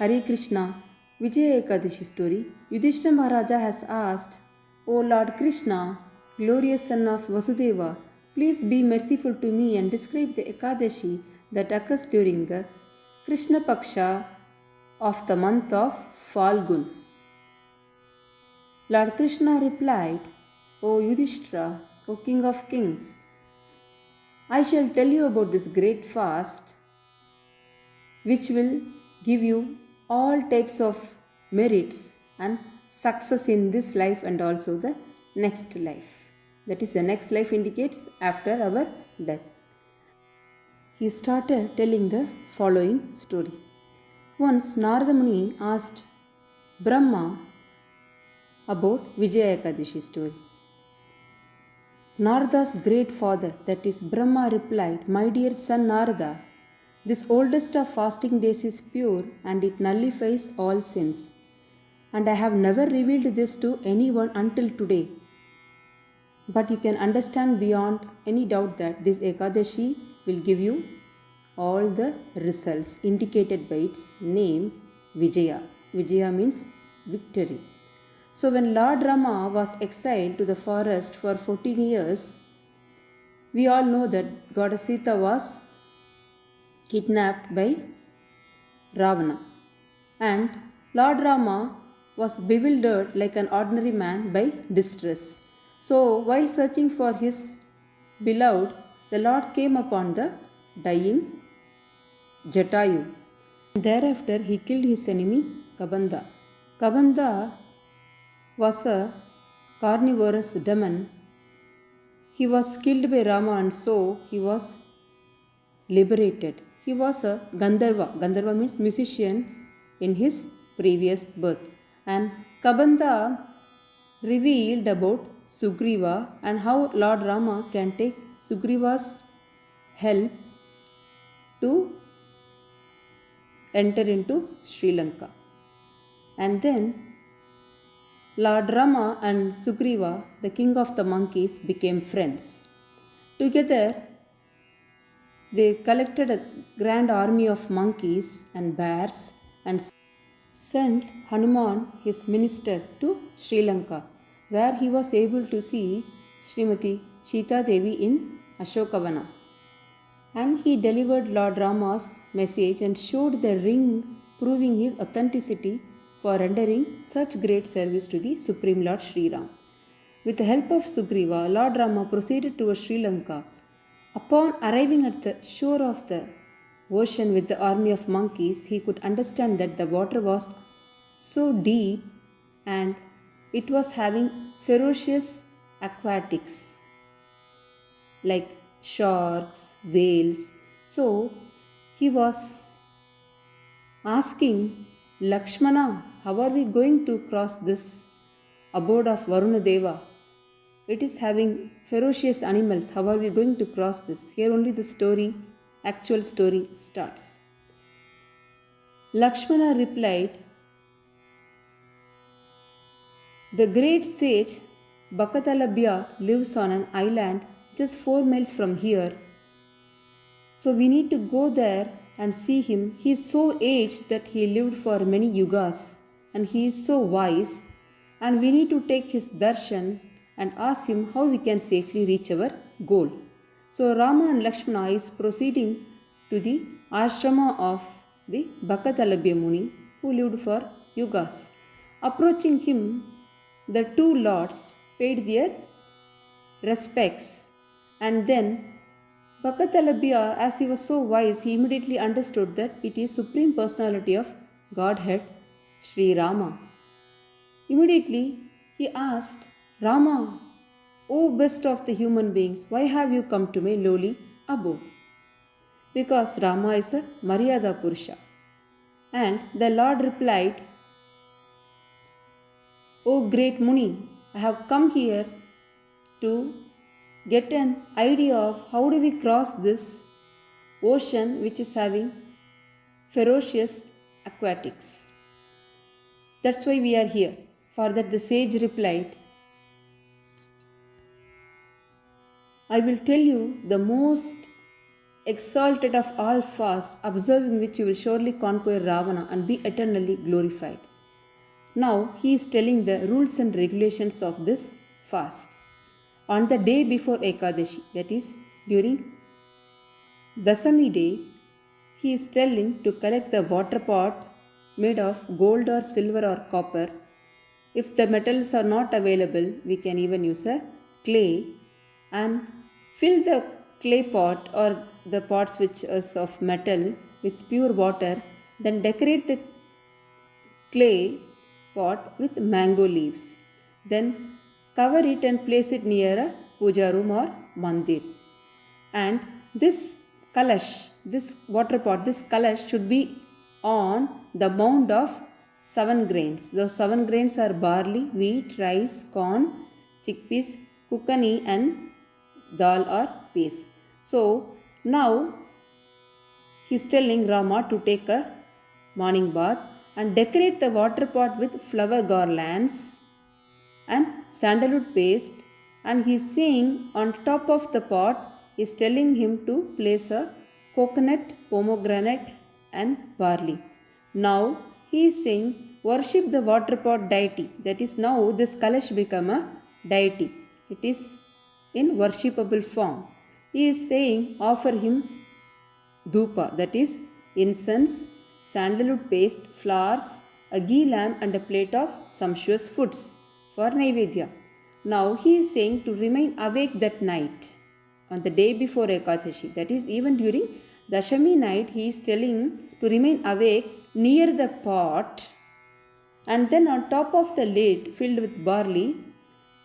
Hare Krishna, Vijaya Ekadashi story. Yudhishthira Maharaja has asked, O Lord Krishna, glorious son of Vasudeva, please be merciful to me and describe the Ekadashi that occurs during the Krishna Paksha of the month of Falgun. Lord Krishna replied, O Yudhishthira, O King of Kings, I shall tell you about this great fast which will give you all types of merits and success in this life and also the next life. That is, the next life indicates after our death. He started telling the following story. Once Narada Muni asked Brahma about Vijaya Ekadashi story. Narada's great father, that is Brahma, replied, My dear son Narada, this oldest of fasting days is pure and it nullifies all sins. And I have never revealed this to anyone until today. But you can understand beyond any doubt that this Ekadashi will give you all the results indicated by its name, Vijaya. Vijaya means victory. So when Lord Rama was exiled to the forest for 14 years, we all know that Goddess Sita was kidnapped by Ravana. And Lord Rama was bewildered like an ordinary man by distress. So while searching for his beloved, the Lord came upon the dying Jatayu. Thereafter he killed his enemy Kabanda. Kabanda was a carnivorous demon. He was killed by Rama and so he was liberated. He was a Gandharva. Gandharva means musician in his previous birth. And Kabanda revealed about Sugriva and how Lord Rama can take Sugriva's help to enter into Sri Lanka. And then Lord Rama and Sugriva, the king of the monkeys, became friends. Together, they collected a grand army of monkeys and bears and sent Hanuman, his minister, to Sri Lanka, where he was able to see Srimati Sita Devi in Ashokavana. And he delivered Lord Rama's message and showed the ring proving his authenticity for rendering such great service to the Supreme Lord Sri Ram. With the help of Sugriva, Lord Rama proceeded towards Sri Lanka. Upon arriving at the shore of the ocean with the army of monkeys, he could understand that the water was so deep and it was having ferocious aquatics like sharks, whales. So he was asking Lakshmana, how are we going to cross this abode of Varuna Deva? It is having ferocious animals. How are we going to cross this? Here only the story, actual story starts. Lakshmana replied, the great sage Bakatalabhya lives on an island just 4 miles from here. So we need to go there and see him. He is so aged that he lived for many yugas and he is so wise, and we need to take his darshan and ask him how we can safely reach our goal. So Rama and Lakshmana is proceeding to the ashrama of the Bakatalabhya Muni who lived for yugas. Approaching him, the two lords paid their respects, and then Bakatalabhya, as he was so wise, he immediately understood that it is Supreme Personality of Godhead, Sri Rama. Immediately he asked, Rama, O best of the human beings, why have you come to my lowly abode? Because Rama is a Maryada Purusha. And the Lord replied, O great Muni, I have come here to get an idea of how do we cross this ocean which is having ferocious aquatics. That's why we are here. For that the sage replied, I will tell you the most exalted of all fast, observing which you will surely conquer Ravana and be eternally glorified. Now he is telling the rules and regulations of this fast. On the day before Ekadashi, that is during Dasami day, he is telling to collect the water pot made of gold or silver or copper. If the metals are not available, we can even use a clay, and fill the clay pot or the pots which is of metal with pure water. Then decorate the clay pot with mango leaves. Then cover it and place it near a puja room or mandir. And this kalash, this water pot, this kalash should be on the mound of 7 grains. Those 7 grains are barley, wheat, rice, corn, chickpeas, kukani and dal or peas. So now he is telling Rama to take a morning bath and decorate the water pot with flower garlands and sandalwood paste, and he is saying on top of the pot he is telling him to place a coconut, pomegranate and barley. Now he is saying worship the water pot deity. That is, now this kalash become a deity. It is in worshipable form. He is saying offer him dhupa, that is incense, sandalwood paste, flowers, a ghee lamp and a plate of sumptuous foods for Naivedya. Now he is saying to remain awake that night on the day before Ekadashi. That is, even during Dashami night he is telling to remain awake near the pot, and then on top of the lid filled with barley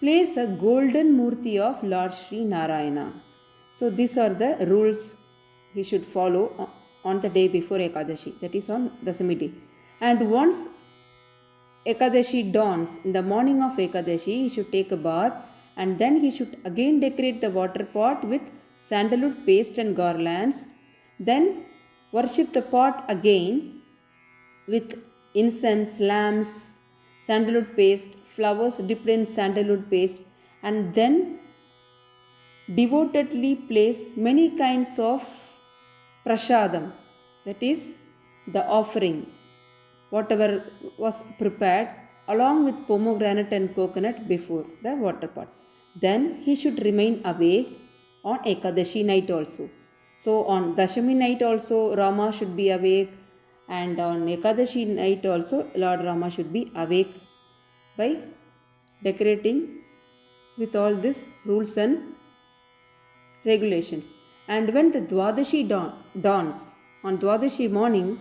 place a golden murti of Lord Sri Narayana. So these are the rules he should follow on the day before Ekadashi, that is on Dasami day. And once Ekadashi dawns, in the morning of Ekadashi, he should take a bath, and then he should again decorate the water pot with sandalwood paste and garlands. Then worship the pot again with incense, lamps, sandalwood paste, flowers dipped in sandalwood paste, and then devotedly place many kinds of prasadam, that is the offering, whatever was prepared, along with pomegranate and coconut before the water pot. Then he should remain awake on Ekadashi night also. So on Dashami night also Rama should be awake, and on Ekadashi night also Lord Rama should be awake by decorating with all these rules and regulations. And when the Dwadashi dawns, on Dwadashi morning,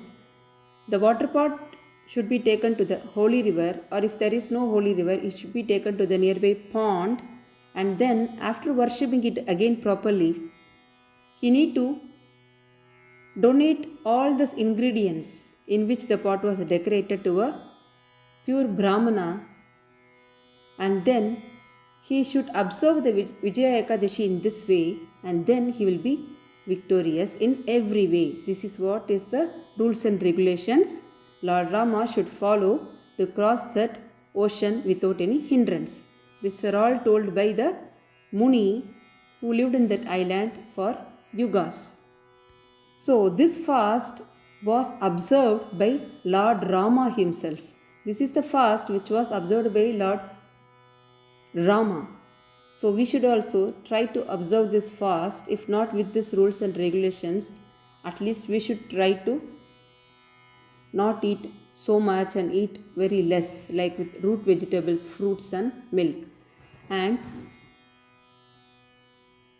the water pot should be taken to the holy river, or if there is no holy river, it should be taken to the nearby pond, and then after worshipping it again properly, he need to donate all these ingredients in which the pot was decorated to a pure Brahmana, and then he should observe the Vijaya Ekadashi in this way, and then he will be victorious in every way. This is what is the rules and regulations Lord Rama should follow to cross that ocean without any hindrance. These are all told by the Muni who lived in that island for yugas. So this fast was observed by Lord Rama himself. This is the fast which was observed by Lord Rama. So we should also try to observe this fast, if not with these rules and regulations, at least we should try to not eat so much and eat very less, like with root vegetables, fruits and milk. And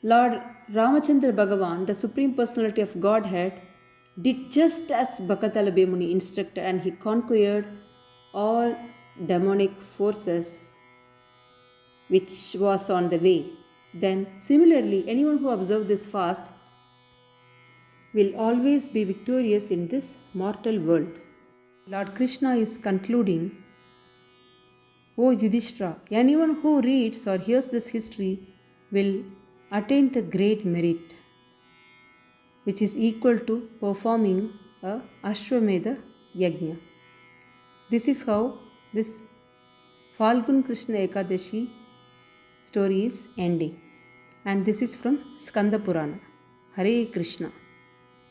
Lord Ramachandra Bhagavan, the Supreme Personality of Godhead, did just as Bhakatalabhe Muni instructed, and he conquered all demonic forces which was on the way. Then similarly, anyone who observes this fast will always be victorious in this mortal world. Lord Krishna is concluding, O Yudhishthira, anyone who reads or hears this history will attain the great merit, which is equal to performing a Ashwamedha Yajna. This is how this Falgun Krishna Ekadashi story is ending. And this is from Skanda Purana. Hare Krishna.